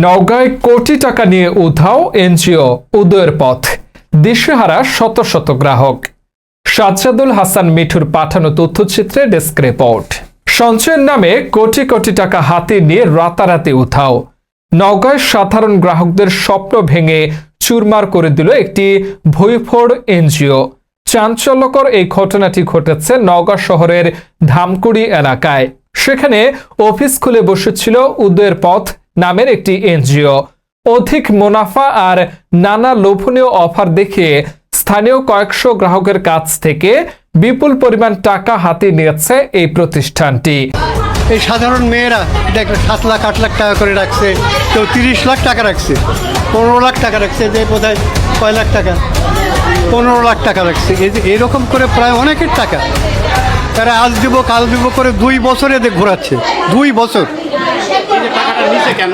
নওগাঁয় কোটি টাকা নিয়ে উধাও এনজিও উদয়ের পথ, দিশেহারা শত শত গ্রাহক। সাজ্জাদুল হাসান মিঠুর পাঠানো তথ্যচিত্রে ডেস্ক রিপোর্ট। সঞ্চয়ের নামে কোটি কোটি টাকা হাতে নিয়ে রাতারাতি উধাও। নওগাঁয় সাধারণ গ্রাহকদের স্বপ্ন ভেঙে চুরমার করে দিল একটি ভুইফোড় এনজিও। চাঞ্চল্যকর এই ঘটনাটি ঘটেছে নওগাঁ শহরের ধামকুড়ি এলাকায়। সেখানে অফিস খুলে বসেছিল উদয়ের পথ নামের একটি এনজিও। অধিক মুনাফা আর নানা লোভনীয় অফার দেখিয়ে স্থানীয় কয়েকশো গ্রাহকের কাছ থেকে বিপুল পরিমাণ টাকা হাতে নিয়েছে এই প্রতিষ্ঠানটি। এই সাধারণ মেয়েরা 7 লাখ 8 লাখ টাকা করে রাখছে, কেউ 30 লাখ টাকা রাখছে, 15 লাখ টাকা রাখছে, যে বোধহয় কয় লাখ টাকা 15 লাখ টাকা রাখছে। এরকম করে প্রায় অনেকের টাকা তারা আজ দিব কাল দিব করে 2 বছর এদের ঘোরাচ্ছে। 2 বছর টাকাটা নিচে কেন?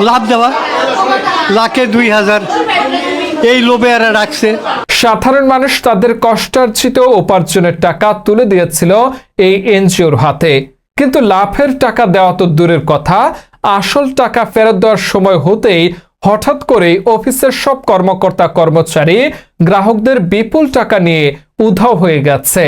লাভ দেওয়া, লাখে 2000 এই লোভে এরা রাখছে। সাধারণ মানুষ তাদের কষ্টার্জিত উপার্জনের টাকা তুলে দিয়েছিল এই এনজিওর হাতে, কিন্তু লাভের টাকা দেওয়া তো দূরের কথা, আসল টাকা ফেরত দেওয়ার সময় হতেই হঠাৎ করেই অফিসের সব কর্মকর্তা কর্মচারী গ্রাহকদের বিপুল টাকা নিয়ে উধাও হয়ে গেছে।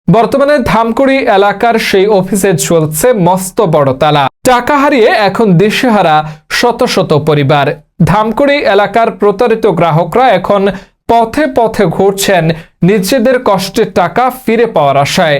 বর্তমানে ধামকুড়ি এলাকার সেই অফিসে চলছে মস্ত বড় তালা। টাকা হারিয়ে এখন দিশেহারা শত শত পরিবার। ধামকুড়ি এলাকার প্রতারিত গ্রাহকরা এখন পথে পথে ঘুরছেন নিজেদের কষ্টের টাকা ফিরে পাওয়ার আশায়।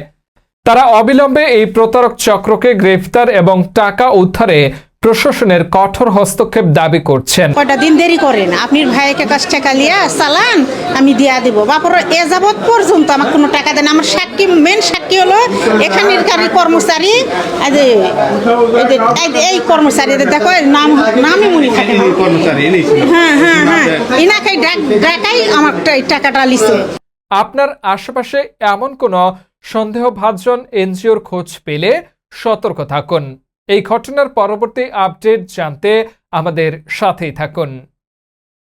তারা অবিলম্বে এই প্রতারক চক্রকে গ্রেফতার এবং টাকা উদ্ধারে প্রশাসনের কঠোর হস্তক্ষেপ দাবি করছেন। কয়টা দিন দেরি করেন, আপনি ভাইকে কাছ টাকা লিয়া চালান, আমি দিয়া দিব। বাপর এ যাবৎ পর্যন্ত আমার কোনো টাকা দেন। আমার সাক্ষী, মেন সাক্ষী হলো এখানের কর্মচারী, এই কর্মচারীদের দেখো নামই মনে থাকে না। হ্যাঁ হ্যাঁ হ্যাঁ, ইনাকে ডাকাই আমার টাকাটা লিছে। আপনার আশেপাশে এমন কোনো সন্দেহভাজন এনজিওর খোঁজ পেলে সতর্ক থাকুন। এই ঘটনার পরবর্তী আপডেট জানতে আমাদের সাথেই থাকুন।